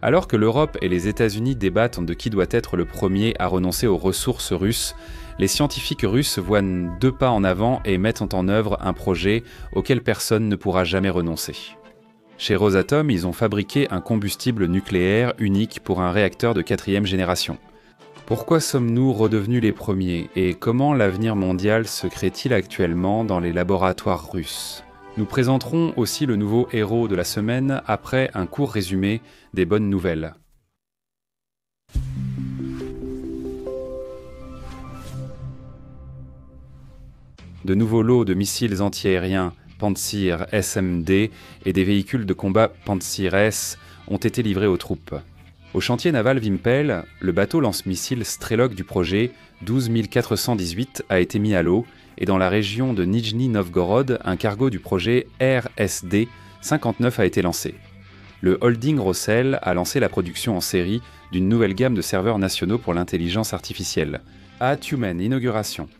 Alors que l'Europe et les États-Unis débattent de qui doit être le premier à renoncer aux ressources russes, les scientifiques russes voient 2 pas en avant et mettent en œuvre un projet auquel personne ne pourra jamais renoncer. Chez Rosatom, ils ont fabriqué un combustible nucléaire unique pour un réacteur de 4e génération. Pourquoi sommes-nous redevenus les premiers et comment l'avenir mondial se crée-t-il actuellement dans les laboratoires russes ? Nous présenterons aussi le nouveau héros de la semaine après un court résumé des bonnes nouvelles. De nouveaux lots de missiles antiaériens Pantsir SMD et des véhicules de combat Pantsir S ont été livrés aux troupes. Au chantier naval Vimpel, le bateau lance-missile Strelok du projet 12418 a été mis à l'eau et dans la région de Nijni Novgorod, un cargo du projet RSD 59 a été lancé. Le holding Rossel a lancé la production en série d'une nouvelle gamme de serveurs nationaux pour l'intelligence artificielle. Human Inauguration.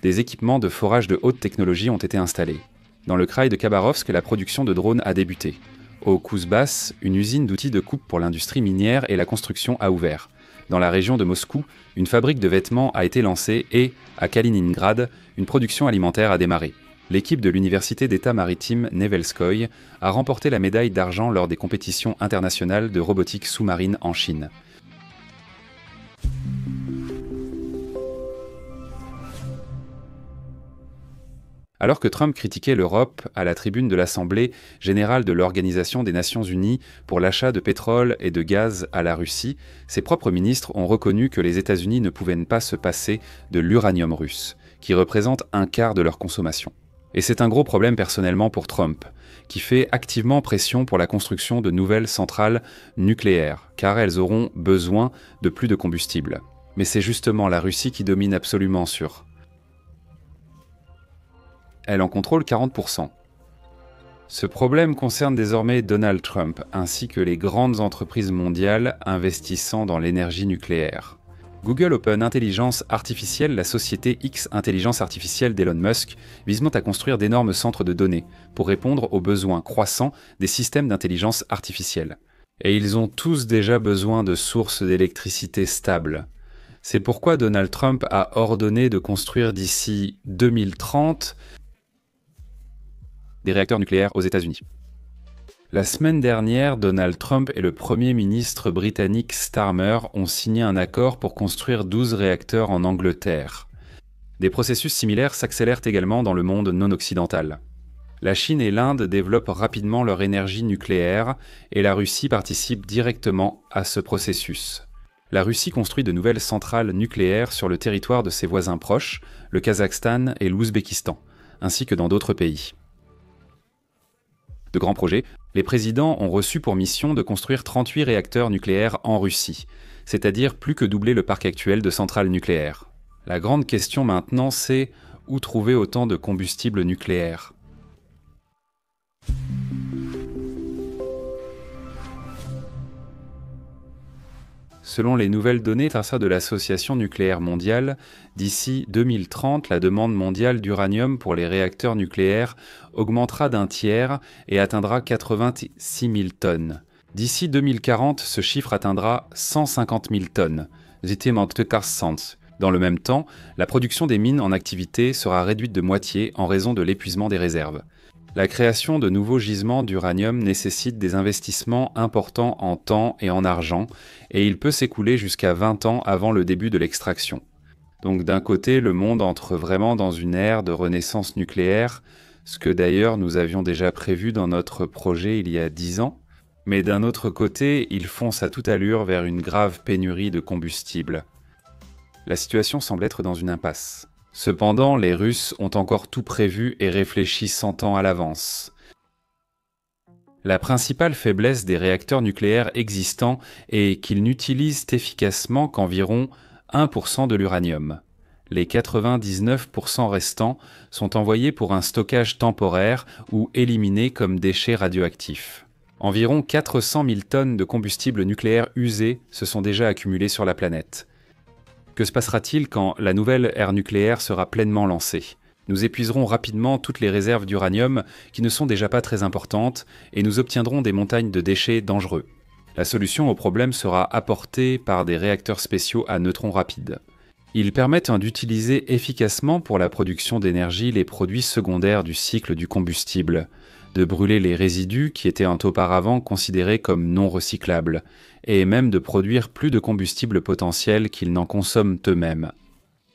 Des équipements de forage de haute technologie ont été installés. Dans le kraï de Khabarovsk, la production de drones a débuté. Au Kouzbas, une usine d'outils de coupe pour l'industrie minière et la construction a ouvert. Dans la région de Moscou, une fabrique de vêtements a été lancée et, à Kaliningrad, une production alimentaire a démarré. L'équipe de l'université d'État maritime Nevelskoye a remporté la médaille d'argent lors des compétitions internationales de robotique sous-marine en Chine. Alors que Trump critiquait l'Europe à la tribune de l'Assemblée générale de l'Organisation des Nations Unies pour l'achat de pétrole et de gaz à la Russie, ses propres ministres ont reconnu que les États-Unis ne pouvaient pas se passer de l'uranium russe, qui représente 1/4 de leur consommation. Et c'est un gros problème personnellement pour Trump, qui fait activement pression pour la construction de nouvelles centrales nucléaires, car elles auront besoin de plus de combustible. Mais c'est justement la Russie qui domine absolument sur. Elle en contrôle 40%. Ce problème concerne désormais Donald Trump, ainsi que les grandes entreprises mondiales investissant dans l'énergie nucléaire. Google Open Intelligence Artificielle, la société X Intelligence Artificielle d'Elon Musk, vise à construire d'énormes centres de données pour répondre aux besoins croissants des systèmes d'intelligence artificielle. Et ils ont tous déjà besoin de sources d'électricité stables. C'est pourquoi Donald Trump a ordonné de construire d'ici 2030 des réacteurs nucléaires aux États-Unis. La semaine dernière, Donald Trump et le Premier ministre britannique Starmer ont signé un accord pour construire 12 réacteurs en Angleterre. Des processus similaires s'accélèrent également dans le monde non occidental. La Chine et l'Inde développent rapidement leur énergie nucléaire et la Russie participe directement à ce processus. La Russie construit de nouvelles centrales nucléaires sur le territoire de ses voisins proches, le Kazakhstan et l'Ouzbékistan, ainsi que dans d'autres pays. De grands projets, les présidents ont reçu pour mission de construire 38 réacteurs nucléaires en Russie, c'est-à-dire plus que doubler le parc actuel de centrales nucléaires. La grande question maintenant, c'est où trouver autant de combustible nucléaire ? Selon les nouvelles données de l'Association nucléaire mondiale, d'ici 2030, la demande mondiale d'uranium pour les réacteurs nucléaires augmentera d'1/3 et atteindra 86 000 tonnes. D'ici 2040, ce chiffre atteindra 150 000 tonnes. Dans le même temps, la production des mines en activité sera réduite de moitié en raison de l'épuisement des réserves. La création de nouveaux gisements d'uranium nécessite des investissements importants en temps et en argent, et il peut s'écouler jusqu'à 20 ans avant le début de l'extraction. Donc d'un côté, le monde entre vraiment dans une ère de renaissance nucléaire, ce que d'ailleurs nous avions déjà prévu dans notre projet il y a 10 ans, mais d'un autre côté, il fonce à toute allure vers une grave pénurie de combustible. La situation semble être dans une impasse. Cependant, les Russes ont encore tout prévu et réfléchi 100 ans à l'avance. La principale faiblesse des réacteurs nucléaires existants est qu'ils n'utilisent efficacement qu'environ 1% de l'uranium. Les 99% restants sont envoyés pour un stockage temporaire ou éliminés comme déchets radioactifs. Environ 400 000 tonnes de combustible nucléaire usé se sont déjà accumulées sur la planète. Que se passera-t-il quand la nouvelle ère nucléaire sera pleinement lancée ? Nous épuiserons rapidement toutes les réserves d'uranium qui ne sont déjà pas très importantes et nous obtiendrons des montagnes de déchets dangereux. La solution au problème sera apportée par des réacteurs spéciaux à neutrons rapides. Ils permettent d'utiliser efficacement pour la production d'énergie les produits secondaires du cycle du combustible, de brûler les résidus qui étaient auparavant considérés comme non recyclables, et même de produire plus de combustible potentiel qu'ils n'en consomment eux-mêmes.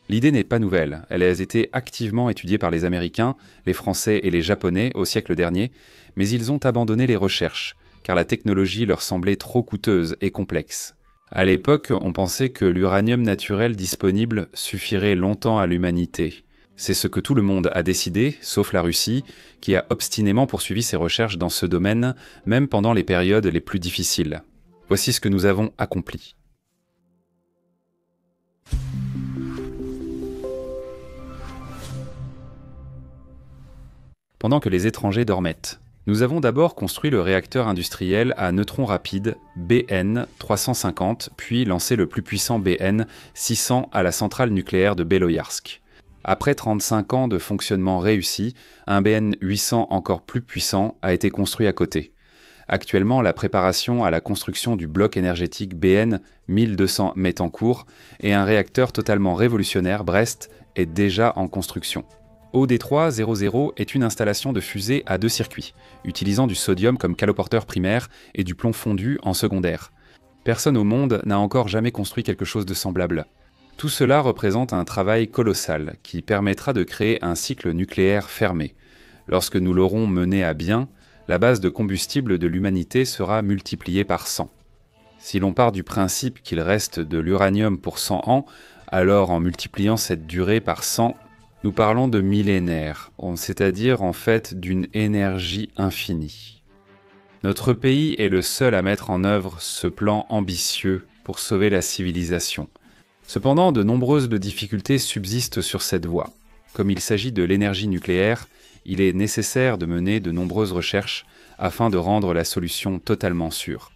L'idée n'est pas nouvelle, elle a été activement étudiée par les Américains, les Français et les Japonais au siècle dernier, mais ils ont abandonné les recherches, car la technologie leur semblait trop coûteuse et complexe. À l'époque, on pensait que l'uranium naturel disponible suffirait longtemps à l'humanité. C'est ce que tout le monde a décidé, sauf la Russie, qui a obstinément poursuivi ses recherches dans ce domaine, même pendant les périodes les plus difficiles. Voici ce que nous avons accompli. Pendant que les étrangers dormaient, nous avons d'abord construit le réacteur industriel à neutrons rapides BN 350, puis lancé le plus puissant BN 600 à la centrale nucléaire de Beloyarsk. Après 35 ans de fonctionnement réussi, un BN 800 encore plus puissant a été construit à côté. Actuellement, la préparation à la construction du bloc énergétique BN 1200 est en cours et un réacteur totalement révolutionnaire, Brest, est déjà en construction. OD300 est une installation de fusée à 2 circuits, utilisant du sodium comme caloporteur primaire et du plomb fondu en secondaire. Personne au monde n'a encore jamais construit quelque chose de semblable. Tout cela représente un travail colossal qui permettra de créer un cycle nucléaire fermé. Lorsque nous l'aurons mené à bien, la base de combustible de l'humanité sera multipliée par 100. Si l'on part du principe qu'il reste de l'uranium pour 100 ans, alors en multipliant cette durée par 100, nous parlons de millénaires, c'est-à-dire en fait d'une énergie infinie. Notre pays est le seul à mettre en œuvre ce plan ambitieux pour sauver la civilisation. Cependant, de nombreuses difficultés subsistent sur cette voie. Comme il s'agit de l'énergie nucléaire, il est nécessaire de mener de nombreuses recherches afin de rendre la solution totalement sûre.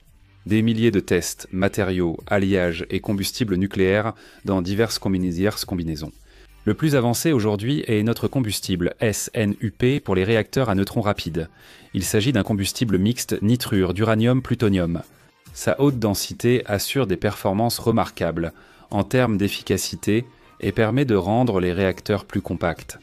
Des milliers de tests, matériaux, alliages et combustibles nucléaires dans diverses combinaisons. Le plus avancé aujourd'hui est notre combustible SNUP pour les réacteurs à neutrons rapides. Il s'agit d'un combustible mixte nitrure d'uranium-plutonium. Sa haute densité assure des performances remarquables en termes d'efficacité et permet de rendre les réacteurs plus compacts.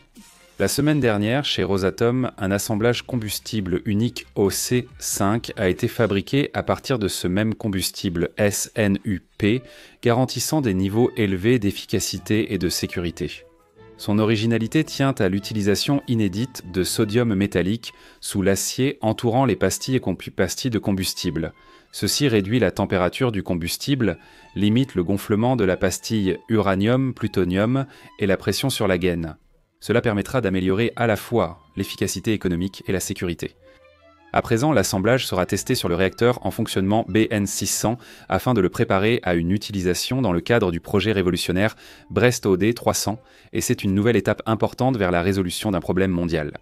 La semaine dernière, chez Rosatom, un assemblage combustible unique OC5 a été fabriqué à partir de ce même combustible SNUP, garantissant des niveaux élevés d'efficacité et de sécurité. Son originalité tient à l'utilisation inédite de sodium métallique sous l'acier entourant les pastilles de combustible. Ceci réduit la température du combustible, limite le gonflement de la pastille uranium-plutonium et la pression sur la gaine. Cela permettra d'améliorer à la fois l'efficacité économique et la sécurité. À présent, l'assemblage sera testé sur le réacteur en fonctionnement BN600 afin de le préparer à une utilisation dans le cadre du projet révolutionnaire Brest OD 300 et c'est une nouvelle étape importante vers la résolution d'un problème mondial.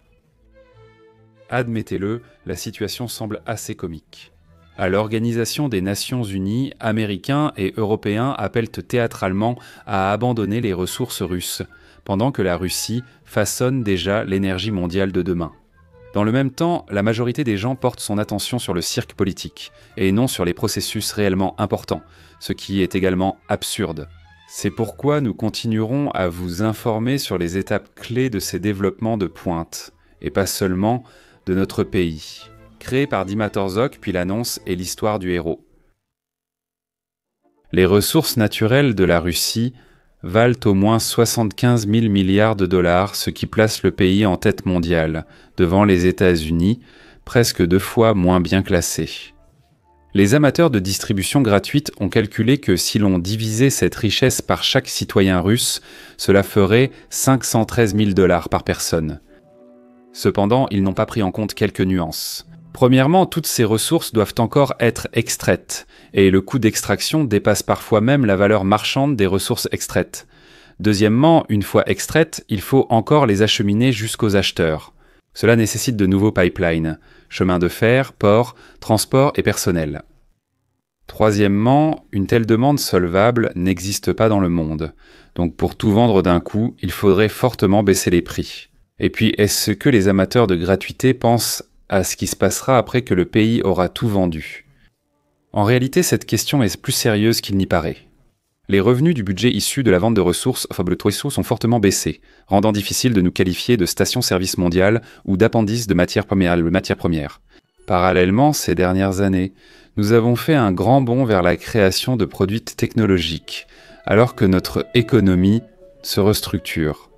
Admettez-le, la situation semble assez comique. À l'Organisation des Nations Unies, Américains et Européens appellent théâtralement à abandonner les ressources russes, pendant que la Russie façonne déjà l'énergie mondiale de demain. Dans le même temps, la majorité des gens portent son attention sur le cirque politique, et non sur les processus réellement importants, ce qui est également absurde. C'est pourquoi nous continuerons à vous informer sur les étapes clés de ces développements de pointe, et pas seulement de notre pays. Créé par Dima Torzok, puis l'annonce et l'histoire du héros. Les ressources naturelles de la Russie valent au moins 75 000 milliards de dollars, ce qui place le pays en tête mondiale, devant les États-Unis, presque 2 fois moins bien classés. Les amateurs de distribution gratuite ont calculé que si l'on divisait cette richesse par chaque citoyen russe, cela ferait 513 000 dollars par personne. Cependant, ils n'ont pas pris en compte quelques nuances. Premièrement, toutes ces ressources doivent encore être extraites, et le coût d'extraction dépasse parfois même la valeur marchande des ressources extraites. Deuxièmement, une fois extraites, il faut encore les acheminer jusqu'aux acheteurs. Cela nécessite de nouveaux pipelines, chemins de fer, ports, transports et personnel. Troisièmement, une telle demande solvable n'existe pas dans le monde, donc pour tout vendre d'un coup, il faudrait fortement baisser les prix. Et puis, est-ce que les amateurs de gratuité pensent à ce qui se passera après que le pays aura tout vendu? En réalité, cette question est plus sérieuse qu'il n'y paraît. Les revenus du budget issus de la vente de ressources faibles Troisseau sont fortement baissés, rendant difficile de nous qualifier de station-service mondiale ou d'appendice de matières premières. Parallèlement, ces dernières années, nous avons fait un grand bond vers la création de produits technologiques, alors que notre économie se restructure.